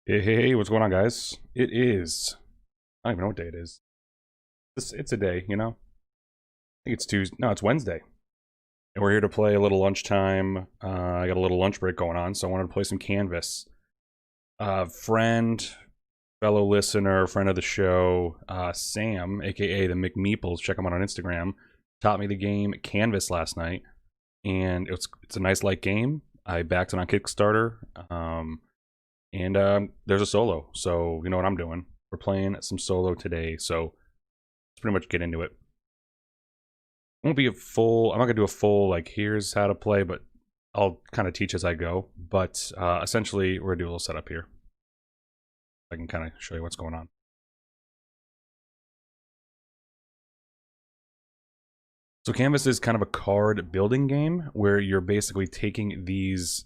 Hey, what's going on, guys? It is. I don't even know what day it is. It's a day, you know? I think it's Tuesday. No, it's Wednesday. And we're here to play a little lunchtime. I got a little lunch break going on, so I wanted to play some Canvas. Friend, fellow listener, friend of the show, Sam, aka the McMeeples, check him out on Instagram, taught me the game Canvas last night. And it's a nice light game. I backed it on Kickstarter. And there's a solo, so you know what I'm doing. We're playing some solo today, so let's pretty much get into it. It won't be a full, I'm not gonna do a full, like, here's how to play, but I'll kind of teach as I go. But essentially, we're gonna do a little setup here. I can kind of show you what's going on. So Canvas is kind of a card building game where you're basically taking these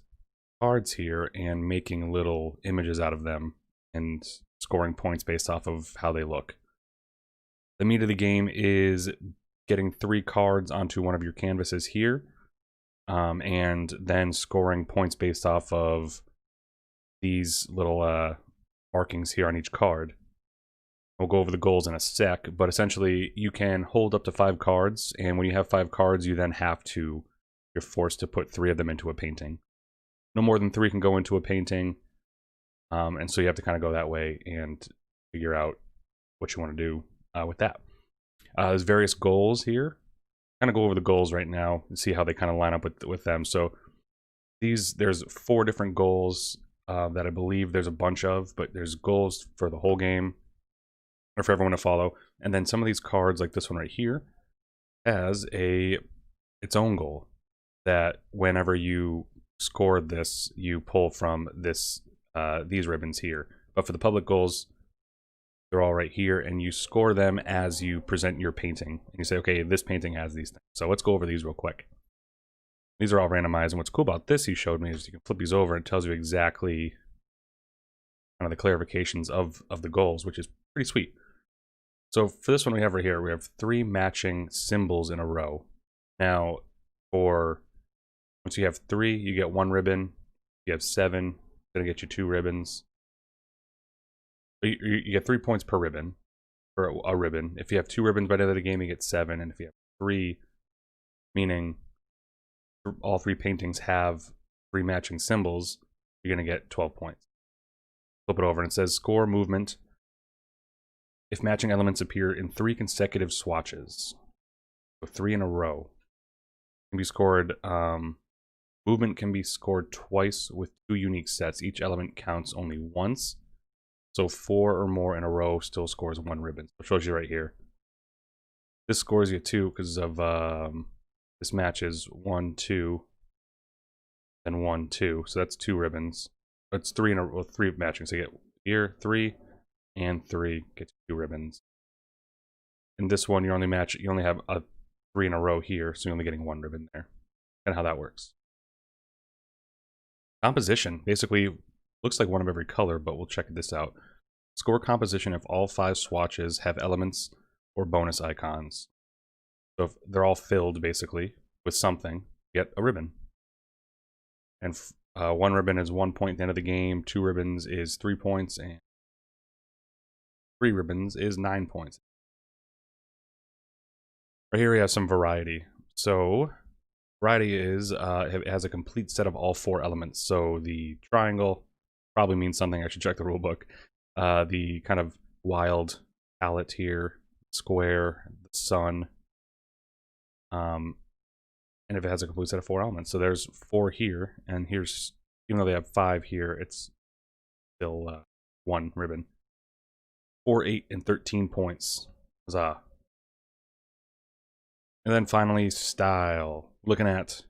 cards here and making little images out of them and scoring points based off of how they look. The meat of the game is getting 3 cards onto one of your canvases here, and then scoring points based off of these little markings here on each card. We'll go over the goals in a sec, but essentially you can hold up to 5 cards, and when you have 5 cards, you then you're forced to put 3 of them into a painting. No more than 3 can go into a painting, and so you have to kind of go that way and figure out what you want to do with that. There's various goals here. Kind of go over the goals right now and see how they kind of line up with them. So there's 4 different goals that I believe there's a bunch of, but there's goals for the whole game or for everyone to follow. And then some of these cards, like this one right here, has its own goal that whenever you score this, you pull from these ribbons here. But for the public goals, they're all right here, and you score them as you present your painting. And you say, okay, this painting has these things. So let's go over these real quick. These are all randomized, and what's cool about this he showed me is you can flip these over and it tells you exactly kind of the clarifications of the goals, which is pretty sweet. So for this one we have right here, we have 3 matching symbols in a row. Now, once you have 3, you get 1 ribbon. If you have 7, it's going to get you 2 ribbons. You get 3 points per ribbon, for a ribbon. If you have 2 ribbons by the end of the game, you get 7. And if you have 3, meaning all 3 paintings have 3 matching symbols, you're going to get 12 points. Flip it over and it says score movement if matching elements appear in 3 consecutive swatches. So 3 in a row. Can be scored. Movement can be scored twice with 2 unique sets. Each element counts only once. So 4 or more in a row still scores 1 ribbon. So it shows you right here. This scores you 2 because of this matches 1, 2, and 1, 2. So that's 2 ribbons. That's 3 in a row, 3 matching. So you get here 3 and 3, get 2 ribbons. In this one, you only have a 3 in a row here, so you're only getting 1 ribbon there. And how that works. Composition basically looks like one of every color, but we'll check this out. Score composition if all 5 swatches have elements or bonus icons. So if they're all filled basically with something, you get a ribbon. And 1 ribbon is 1 point at the end of the game, 2 ribbons is 3 points, and 3 ribbons is 9 points. Right here we have some variety. So variety is it has a complete set of all 4 elements. So the triangle probably means something. I should check the rule book. The kind of wild palette here, square, the sun, and if it has a complete set of 4 elements. So there's 4 here, and here's, even though they have 5 here, it's still 1 ribbon. 4, 8, and 13 points. Huzzah. And then finally, style. Looking at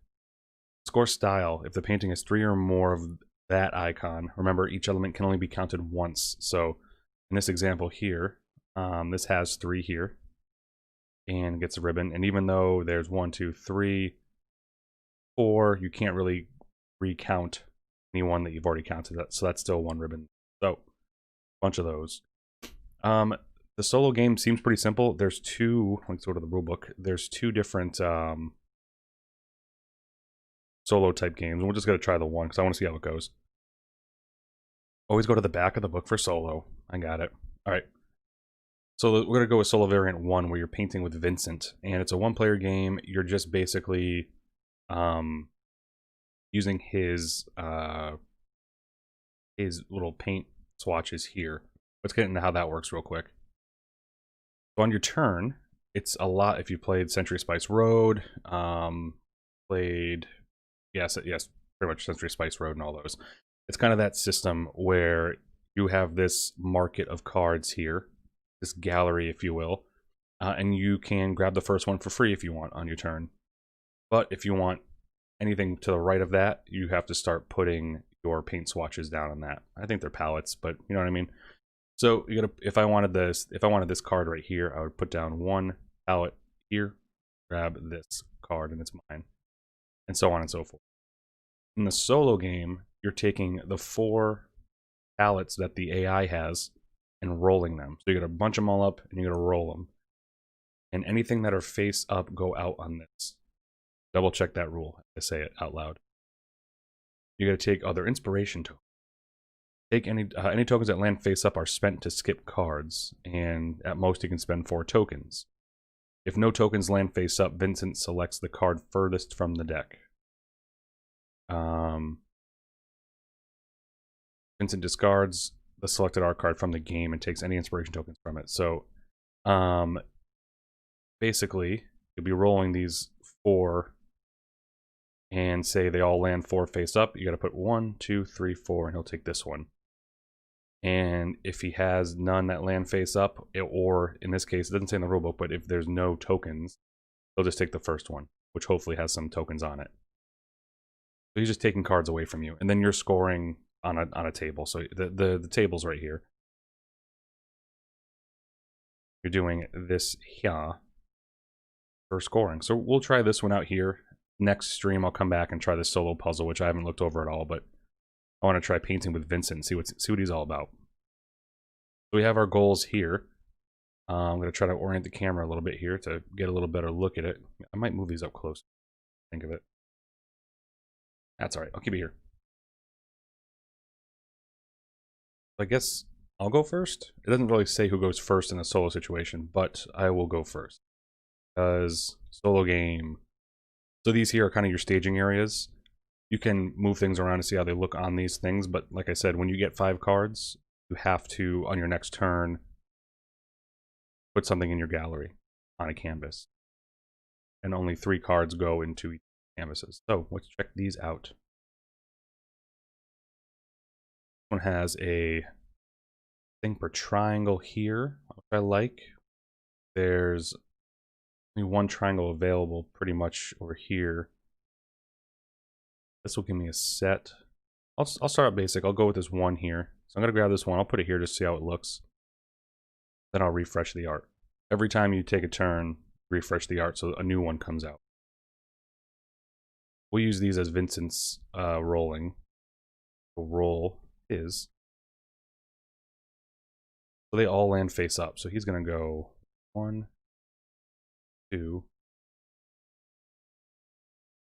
score style. If the painting has 3 or more of that icon, remember each element can only be counted once. So in this example here, this has 3 here and gets a ribbon. And even though there's 1, 2, 3, 4, you can't really recount any one that you've already counted. So that's still 1 ribbon. So a bunch of those. The solo game seems pretty simple. There's 2, let's go to the rulebook. There's 2 different solo type games. We're just going to try the one because I want to see how it goes. Always go to the back of the book for solo. I got it. All right. So we're going to go with solo variant 1 where you're painting with Vincent. And it's a one-player game. You're just basically using his little paint swatches here. Let's get into how that works real quick. So on your turn, it's a lot if you played Century Spice Road, yes, pretty much Century Spice Road and all those. It's kind of that system where you have this market of cards here, this gallery, if you will, and you can grab the first one for free if you want on your turn. But if you want anything to the right of that, you have to start putting your paint swatches down on that. I think they're palettes, but you know what I mean. So you gotta, if I wanted this card right here, I would put down one palette here, grab this card, and it's mine, and so on and so forth. In the solo game, you're taking the 4 palettes that the AI has and rolling them. So you gotta bunch them all up and you gotta roll them. And anything that are face up go out on this. Double check that rule. I say it out loud. You gotta take other inspiration tokens. Take any tokens that land face up are spent to skip cards, and at most you can spend 4 tokens. If no tokens land face up, Vincent selects the card furthest from the deck. Vincent discards the selected art card from the game and takes any inspiration tokens from it. So, basically, you'll be rolling these 4, and say they all land 4 face up. You got to put 1, 2, 3, 4, and he'll take this one. And if he has none that land face up, or in this case, it doesn't say in the rulebook, but if there's no tokens, he'll just take the first one, which hopefully has some tokens on it. So he's just taking cards away from you, and then you're scoring on a table. So the table's right here. You're doing this here for scoring. So we'll try this one out here. Next stream, I'll come back and try this solo puzzle, which I haven't looked over at all, but I want to try painting with Vincent and see what he's all about. So we have our goals here. I'm going to try to orient the camera a little bit here to get a little better look at it. I might move these up close. Think of it. That's all right. I'll keep it here. I guess I'll go first. It doesn't really say who goes first in a solo situation, but I will go first. Because solo game. So these here are kind of your staging areas. You can move things around to see how they look on these things, but like I said, when you get 5 cards, you have to, on your next turn, put something in your gallery on a canvas. And only 3 cards go into each canvases. So let's check these out. This one has a thing per triangle here, which I like. There's only 1 triangle available pretty much over here. This will give me a set. I'll start out basic. I'll go with this 1 here. So I'm going to grab this one. I'll put it here just to see how it looks. Then I'll refresh the art. Every time you take a turn, refresh the art so a new one comes out. We'll use these as Vincent's rolling. We'll roll his. So they all land face up. So he's going to go 1, 2,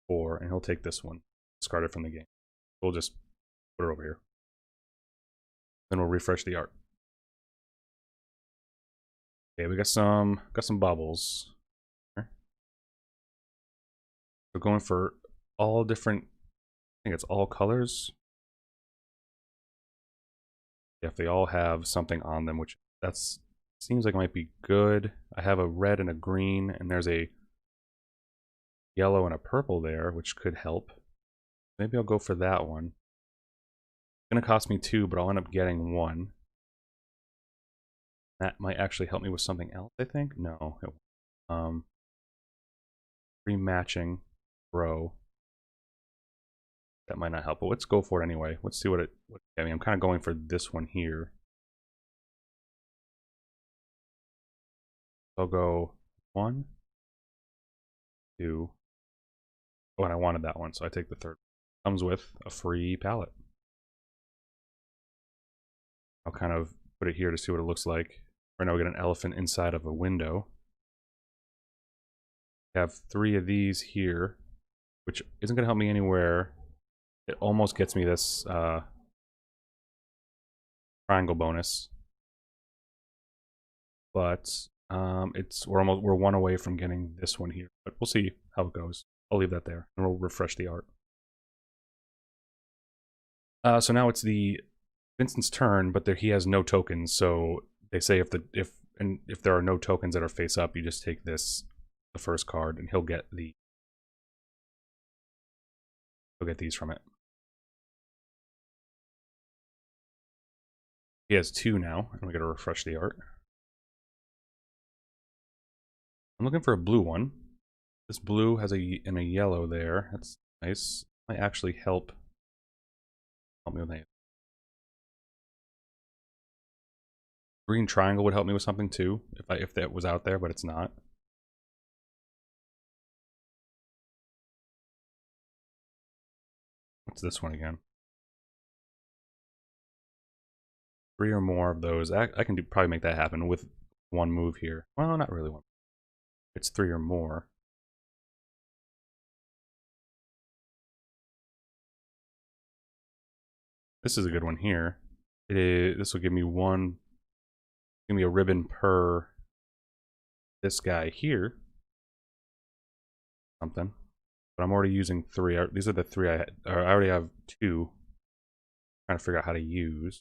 4, and he'll take this one. Discard it from the game. We'll just put it over here. Then we'll refresh the art. Okay, we got some bubbles. We're going for all different. I think it's all colors. Yeah, if they all have something on them, which that's seems like it might be good. I have a red and a green, and there's a yellow and a purple there, which could help. Maybe I'll go for that one. It's gonna cost me 2, but I'll end up getting 1. That might actually help me with something else, I think. No, it won't. Rematching row. That might not help, but let's go for it anyway. Let's see what it. I mean, I'm kind of going for this one here. I'll go 1, 2. Oh, and I wanted that one, so I take the 3rd. Comes with a free palette. I'll kind of put it here to see what it looks like. Right now we got an elephant inside of a window. We have 3 of these here, which isn't going to help me anywhere. It almost gets me this triangle bonus. But we're one away from getting this one here. But we'll see how it goes. I'll leave that there, and we'll refresh the art. So now it's the Vincent's turn, but he has no tokens. So they say if there are no tokens that are face up, you just take the first card, and he'll get these from it. He has 2 now, and we gotta refresh the art. I'm looking for a blue one. This blue has a yellow there. That's nice. Might actually help me with that. Green triangle would help me with something too, if that was out there, but it's not. What's this one again? 3 or more of those. I can probably make that happen with one move here. Well, not really one. It's 3 or more. This is a good one here. This will give me one. Give me a ribbon per this guy here. Something. But I'm already using 3. These are the 3 I had. Or I already have 2. Trying to figure out how to use.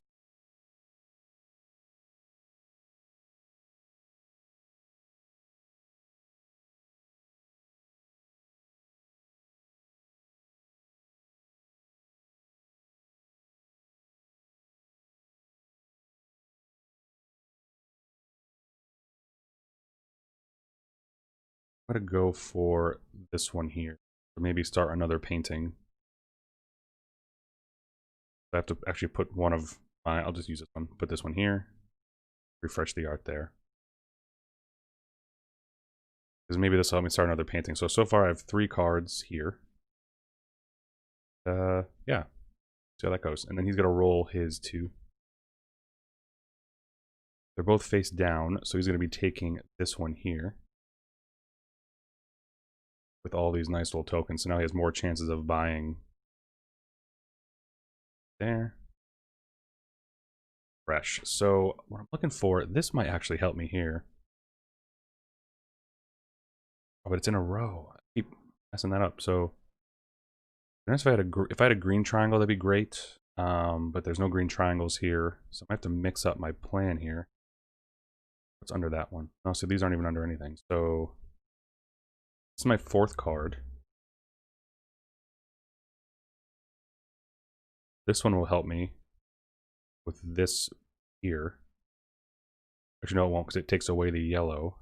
I'm gonna go for this one here. Or maybe start another painting. I have to actually put one of my. I'll just use this one. Put this one here. Refresh the art there. Because maybe this will help me start another painting. So far I have 3 cards here. Yeah. See how that goes. And then he's gonna roll his 2. They're both face down, so he's gonna be taking this one here. With all these nice little tokens. So now he has more chances of buying. There. Fresh. So what I'm looking for, this might actually help me here. Oh, but it's in a row. I keep messing that up. So if I had a green triangle, that'd be great. But there's no green triangles here, so I have to mix up my plan here. What's under that one? Oh, so these aren't even under anything. So this is my 4th card. This one will help me with this here. Actually, no, it won't, because it takes away the yellow.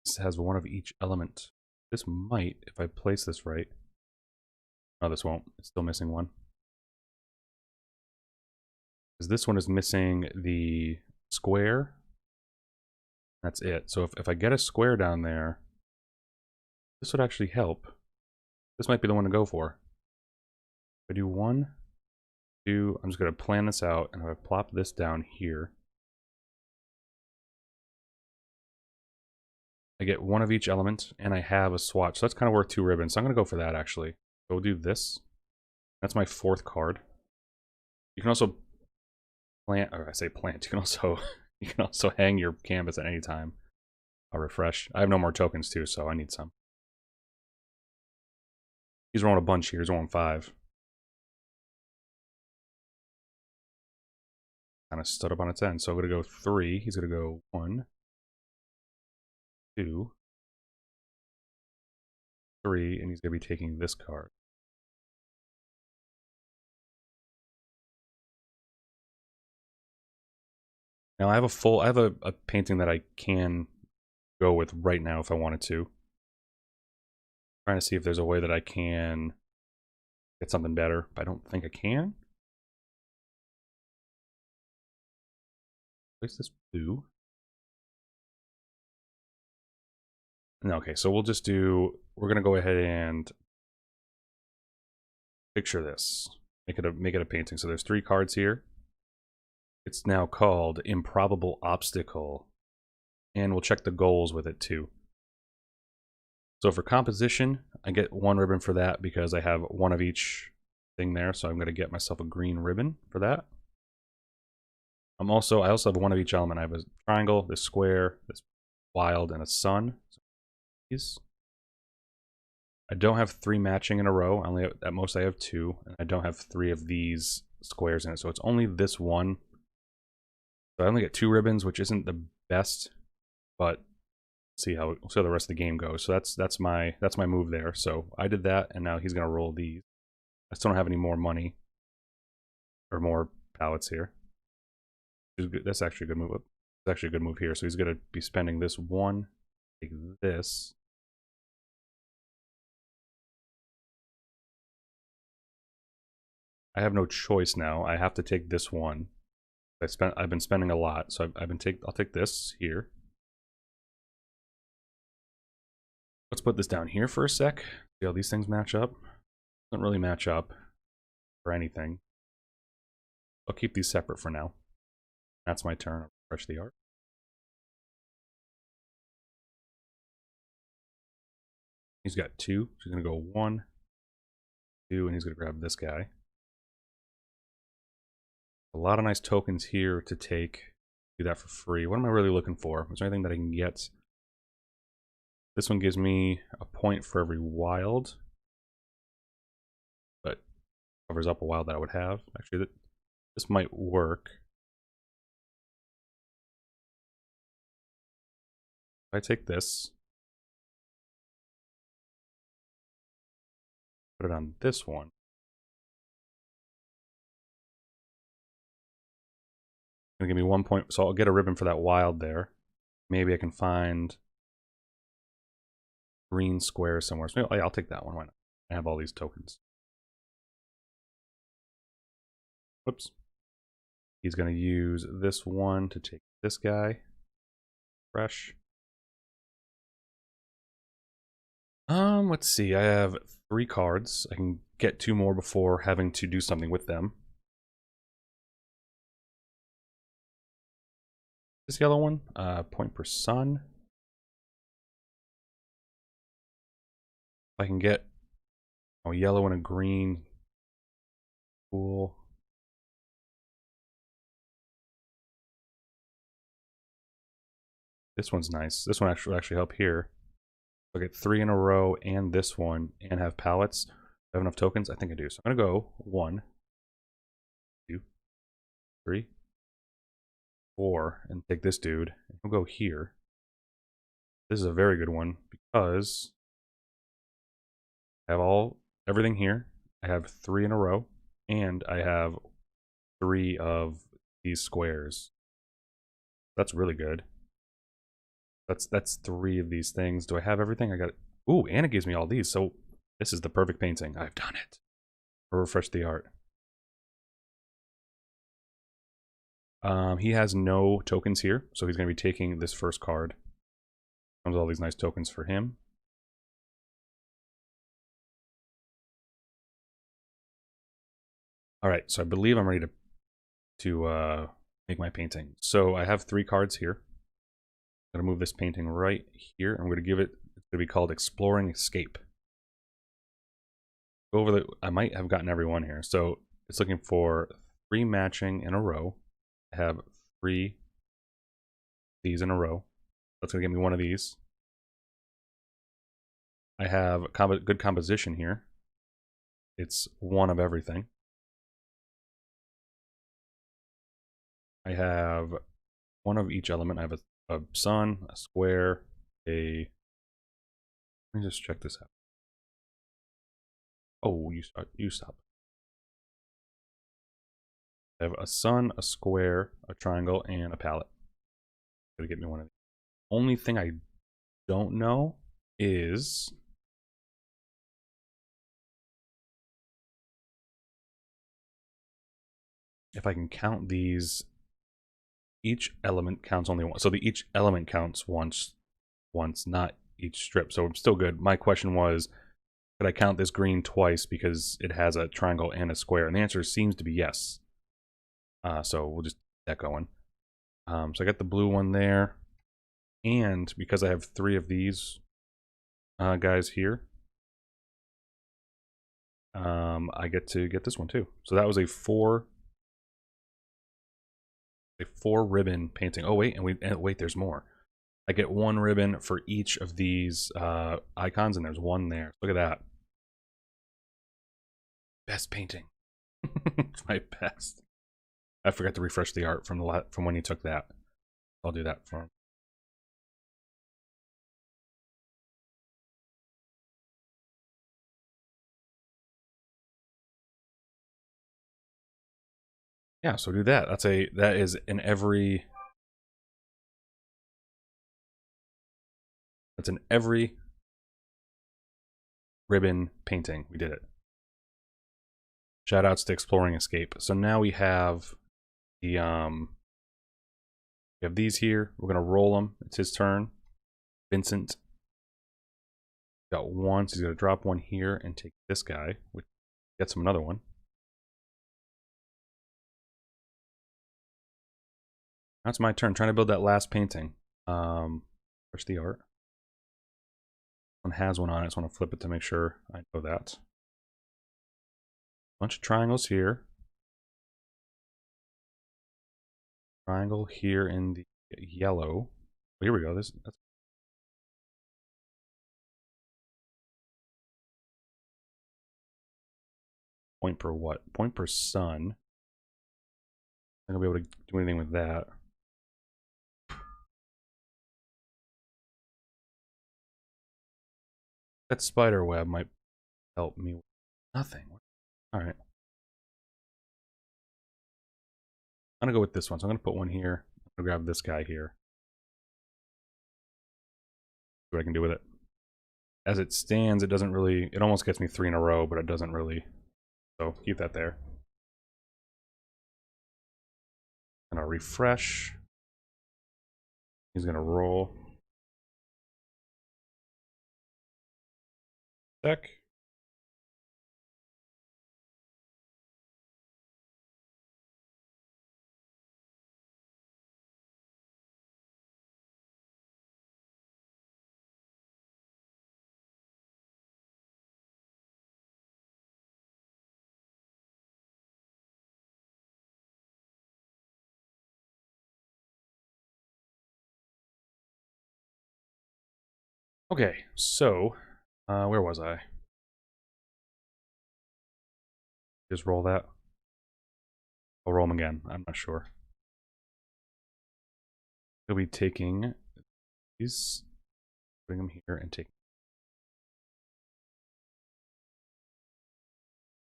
This has one of each element. This might, if I place this right. No, this won't. It's still missing one. Because this one is missing the square. That's it. So if I get a square down there, this would actually help. This might be the one to go for. If I do 1, 2, I'm just going to plan this out, and if I plop this down here, I get one of each element, and I have a swatch. So that's kind of worth 2 ribbons. So I'm going to go for that, actually. So we'll do this. That's my 4th card. You can also plant, or I say plant, you can also hang your canvas at any time. I'll refresh. I have no more tokens too, so I need some. He's rolling a bunch here. He's rolling 5. Kind of stood up on its end. So I'm going to go 3. He's going to go 1, 2, 3, and he's going to be taking this card. Now I have a painting that I can go with right now if I wanted to. Trying to see if there's a way that I can get something better, but I don't think I can. Place this blue. No, okay, so we'll just do, we're gonna go ahead and picture this. Make it a painting. So there's 3 cards here. It's now called Improbable Obstacle. and we'll check the goals with it too. So for composition, I get 1 ribbon for that because I have 1 of each thing there, so I'm going to get myself a green ribbon for that. I also have 1 of each element. I have a triangle, this square, this wild, and a sun. These. I don't have 3 matching in a row. I only have, at most I have 2, and I don't have 3 of these squares in it, so it's only this one. So I only get 2 ribbons, which isn't the best, but see how the rest of the game goes. So that's my move there. So I did that, and now he's gonna roll these. I still don't have any more money or more pallets here. That's actually a good move. It's actually a good move here. So he's gonna be spending this 1, take this. I have no choice now. I have to take this 1. I've been spending a lot, so I'll take this here. Let's put this down here for a sec. See how these things match up. Doesn't really match up for anything. I'll keep these separate for now. That's my turn. I'll refresh the art. He's got 2. So he's gonna go 1, 2, and he's gonna grab this guy. A lot of nice tokens here to take. Do that for free. What am I really looking for? Is there anything that I can get? This one gives me a point for every wild, but covers up a wild that I would have. Actually, this might work. If I take this, put it on this one. It's gonna give me 1 point, so I'll get a ribbon for that wild there. Maybe I can find green square somewhere. So maybe, I'll take that one. Why not? I have all these tokens. Whoops. He's going to use this one to take this guy. Fresh. Let's see. I have 3 cards. I can get 2 more before having to do something with them. This yellow one, point per sun. I can get a yellow and a green. Cool. This one's nice. This one actually help here. I'll get 3 in a row and this one and have pallets. Do I have enough tokens? I think I do. So I'm gonna go 1, 2, 3, 4, and take this dude. We'll go here. This is a very good one because I have everything here. I have 3 in a row, and I have 3 of these squares. That's really good. That's 3 of these things. Do I have everything? I got it. Ooh, and it gives me all these. So this is the perfect painting. I've done it. I'll refresh the art. He has no tokens here, so he's going to be taking this first card. Comes all these nice tokens for him. All right, so I believe I'm ready to make my painting. So I have 3 cards here. I'm going to move this painting right here. I'm going to give it, it's going to be called Exploring Escape. Go over I might have gotten every one here. So it's looking for 3 matching in a row. I have 3 these in a row. That's going to give me 1 of these. I have good composition here. It's 1 of everything. I have 1 of each element. I have a sun, a square, let me just check this out. Oh, you stop. I have a sun, a square, a triangle, and a palette. Gonna get me 1 of these. Only thing I don't know is if I can count these. Each element counts only once. So each element counts once, not each strip. So I'm still good. My question was, could I count this green twice because it has a triangle and a square? And the answer seems to be yes. So we'll just get that going. So I got the blue one there. And because I have 3 of these guys here, I get to get this one too. So that was a 4 ribbon painting. Oh wait, and wait, there's more. I get 1 ribbon for each of these icons, and there's 1 there. Look at that. Best painting. It's my best. I forgot to refresh the art from when you took that. I'll do that for him. Yeah, so do that. That is in every. That's in every ribbon painting. We did it. Shout outs to Exploring Escape. So now we have the we have these here. We're gonna roll them. It's his turn. Vincent got 1, so he's gonna drop 1 here and take this guy, which gets him another one. That's my turn. Trying to build that last painting. Push the art. One has one on it. I just want to flip it to make sure I know that. Bunch of triangles here. Triangle here in the yellow. Oh, here we go. That's point per what? Point per sun. I'm not gonna be able to do anything with that. That spider web might help me with nothing. Alright. I'm gonna go with this one. So I'm gonna put 1 here. I'm gonna grab this guy here. See what I can do with it. As it stands, it doesn't really, it almost gets me 3 in a row, but it doesn't really. So keep that there. Gonna refresh. He's gonna roll. Deck. Okay, so where was I? Just roll that. I'll roll them again. I'm not sure. He'll be taking these, putting them here, and taking.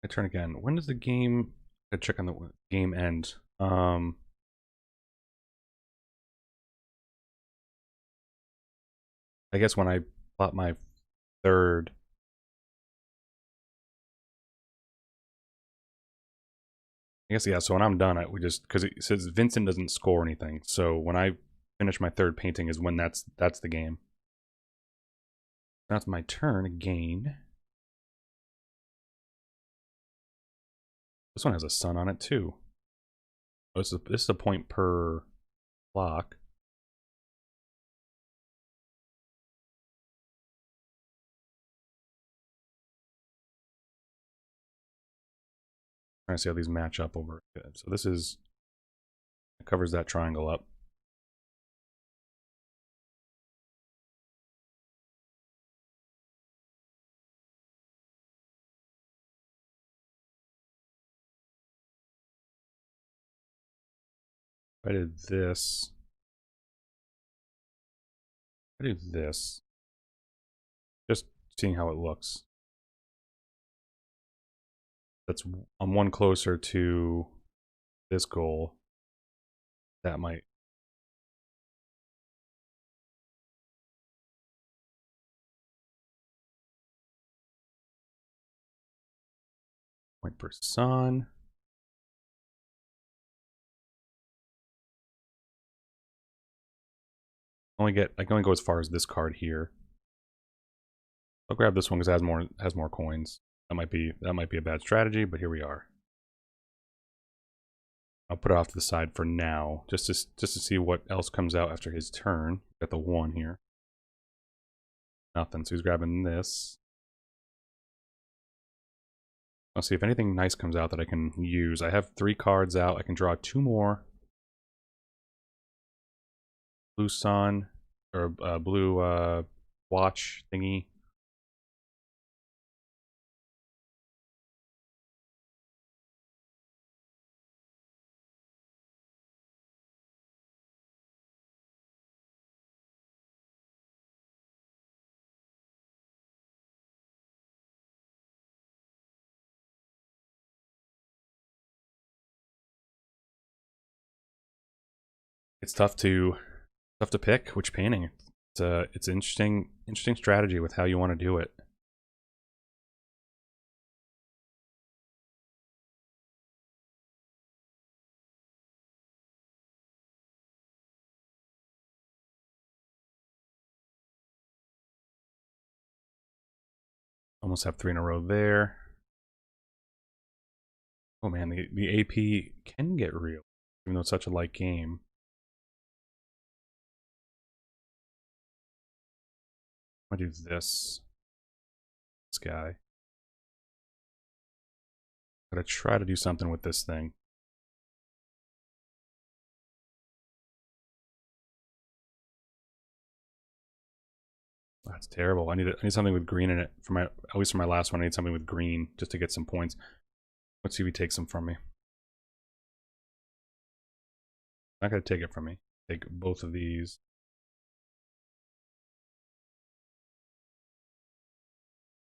I turn again. When does the game? I check on the game end. I guess when I plot my 3rd. I guess, yeah, so when I'm done, we just, because it says Vincent doesn't score anything. So when I finish my 3rd painting is when that's the game. That's my turn again. This one has a sun on it too. Oh, this is a point per block. Trying to see how these match up over good. So this is, it covers that triangle up. If I did this, I do this, just seeing how it looks. I'm 1 closer to this goal. That might. Point per sun. I can only go as far as this card here. I'll grab this one because it has more coins. That might be a bad strategy, but here we are. I'll put it off to the side for now, just to see what else comes out after his turn. Got the 1 here. Nothing, so he's grabbing this. Let's see if anything nice comes out that I can use. I have 3 cards out. I can draw 2 more. Blue sun, or blue watch thingy. It's tough to pick which painting. It's interesting strategy with how you want to do it. Almost have 3 in a row there. Oh man, the AP can get real, even though it's such a light game. I'm gonna do this guy. Gotta try to do something with this thing. That's terrible. I need something with green in it for my, at least for my last one. I need something with green just to get some points. Let's see if he takes them from me. Not gonna take it from me. Take both of these.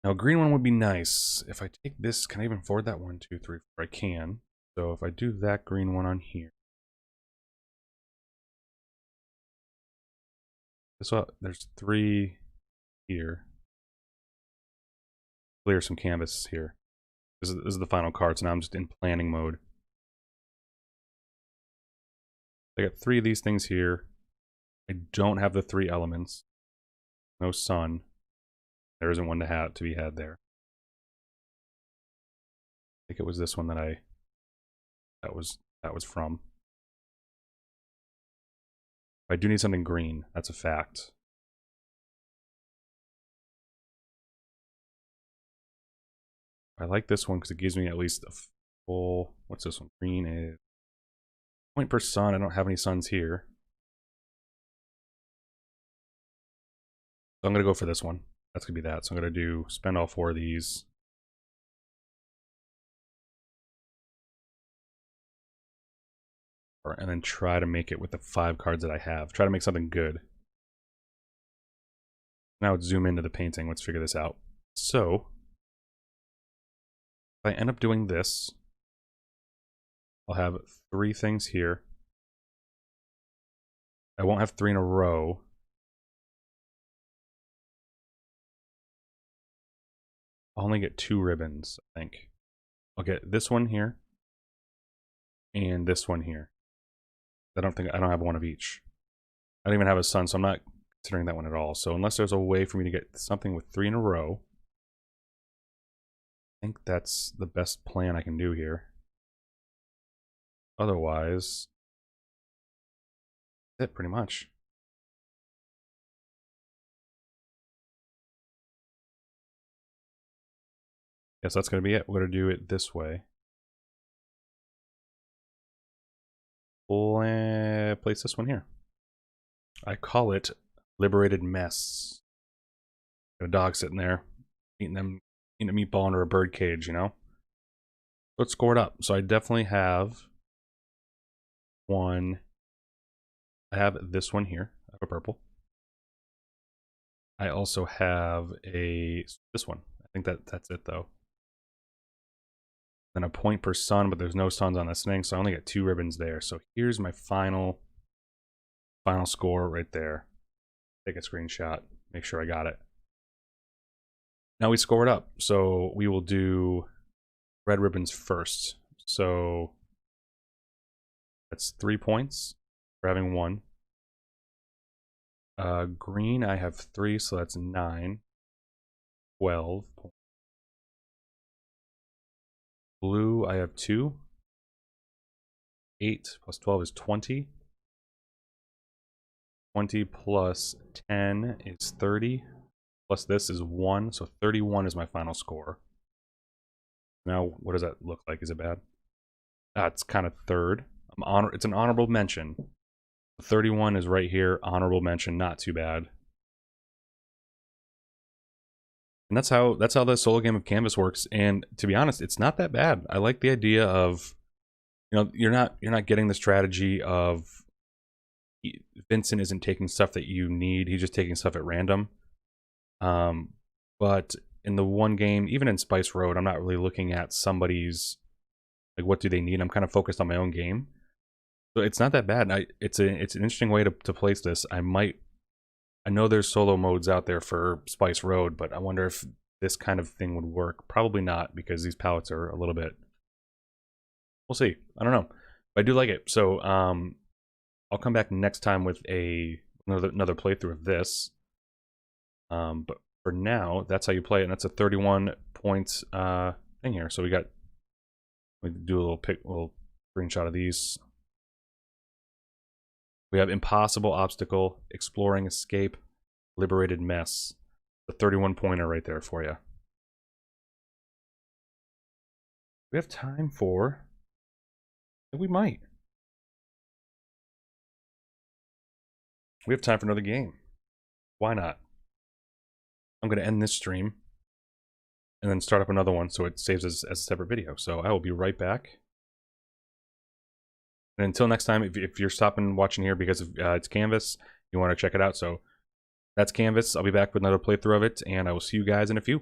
Now, a green one would be nice. If I take this, can I even afford that? 1, 2, 3, 4. I can. So if I do that green one on here, this one, there's 3 here. Clear some canvas here. This is the final card, so now I'm just in planning mode. I got 3 of these things here. I don't have the 3 elements. No sun. There isn't one to be had there. I think it was this one that was from. I do need something green. That's a fact. I like this one because it gives me at least a full. What's this one? Green is point per sun. I don't have any suns here, so I'm gonna go for this one. That's gonna be that. So I'm gonna spend all 4 of these. And then try to make it with the 5 cards that I have. Try to make something good. Now let's zoom into the painting. Let's figure this out. So, if I end up doing this, I'll have 3 things here. I won't have 3 in a row. I'll only get 2 ribbons, I think. I'll get this one here and this one here. I don't have one of each. I don't even have a sun, so I'm not considering that one at all. So unless there's a way for me to get something with 3 in a row, I think that's the best plan I can do here. Otherwise, that's it pretty much. Yes, that's going to be it. We're going to do it this way. We'll place this one here. I call it Liberated Mess. Got a dog sitting there, eating a meatball under a bird cage, you know? Let's score it up. So I definitely have one. I have this one here. I have a purple. I also have this one. I think that's it though. Then a point per sun, but there's no suns on this thing, so I only get 2 ribbons there. So here's my final score right there. Take a screenshot, make sure I got it. Now we score it up, so we will do red ribbons first. So that's 3 points for having 1. Green, I have 3, so that's 9. 12 points. Blue, I have 2. 8 plus 12 is 20. 20 plus 10 is 30. Plus this is 1, so 31 is my final score. Now, what does that look like? Is it bad? It's kind of third. It's an honorable mention. 31 is right here. Honorable mention, not too bad. And that's how the solo game of Canvas works. And to be honest, it's not that bad. I like the idea of, you're not getting the strategy of Vincent isn't taking stuff that you need. He's just taking stuff at random. But in the one game, even in Spice Road, I'm not really looking at somebody's, like, what do they need? I'm kind of focused on my own game. So it's not that bad. It's an interesting way to place this. I know there's solo modes out there for Spice Road, but I wonder if this kind of thing would work. Probably not, because these palettes are a little bit... We'll see. I don't know. But I do like it. So I'll come back next time with another playthrough of this. But for now, that's how you play it, and that's a 31 points thing here. So we do a little screenshot of these. We have Impossible Obstacle, Exploring Escape, Liberated Mess. The 31 pointer right there for you. We have time for... We might. We have time for another game. Why not? I'm going to end this stream and then start up another one so it saves as a separate video. So I will be right back. And until next time, if you're stopping watching here because of, it's Canvas, you want to check it out. So that's Canvas. I'll be back with another playthrough of it, and I will see you guys in a few.